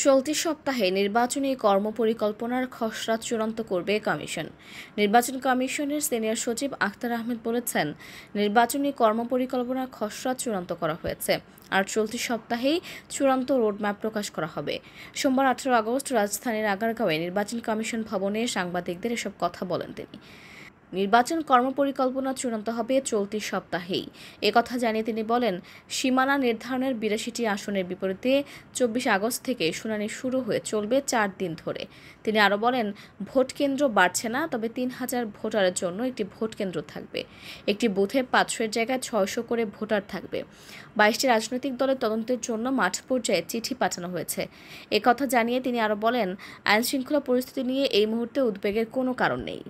চলতি সপ্তাহে নির্বাচনী কর্মপরিকল্পনার খসড়া চূড়ান্ত করবে কমিশন। নির্বাচন কমিশনের সিনিয়র সচিব আখতার আহমেদ বলেছেন, নির্বাচনী কর্মপরিকল্পনার খসড়া চূড়ান্ত করা হয়েছে, আর চলতি সপ্তাহেই চূড়ান্ত রোডম্যাপ প্রকাশ করা হবে। সোমবার 18 আগস্ট রাজধানীর আগারগাঁওয়ে নির্বাচন কমিশন ভবনে সাংবাদিকদের এসব কথা বলেন তিনি। নির্বাচন কর্মপরিকল্পনা চূড়ান্ত হবে চলতি সপ্তাহেই, একথা জানিয়ে তিনি বলেন, সীমানা নির্ধারণের ৮২টি আসনের বিপরীতে ২৪ আগস্ট থেকে শুনানি শুরু হয়ে চলবে ৪ দিন ধরে। তিনি আরও বলেন, ভোট কেন্দ্র বাড়ছে না, তবে ৩,০০০ ভোটারের জন্য একটি ভোট কেন্দ্র থাকবে। একটি বুথে ৫০০-এর জায়গায় ৬০০ করে ভোটার থাকবে। ২২টি রাজনৈতিক দলের তদন্তের জন্য মাঠ পর্যায়ে চিঠি পাঠানো হয়েছে। একথা জানিয়ে তিনি আরও বলেন, আইনশৃঙ্খলা পরিস্থিতি নিয়ে এই মুহূর্তে উদ্বেগের কোনো কারণ নেই।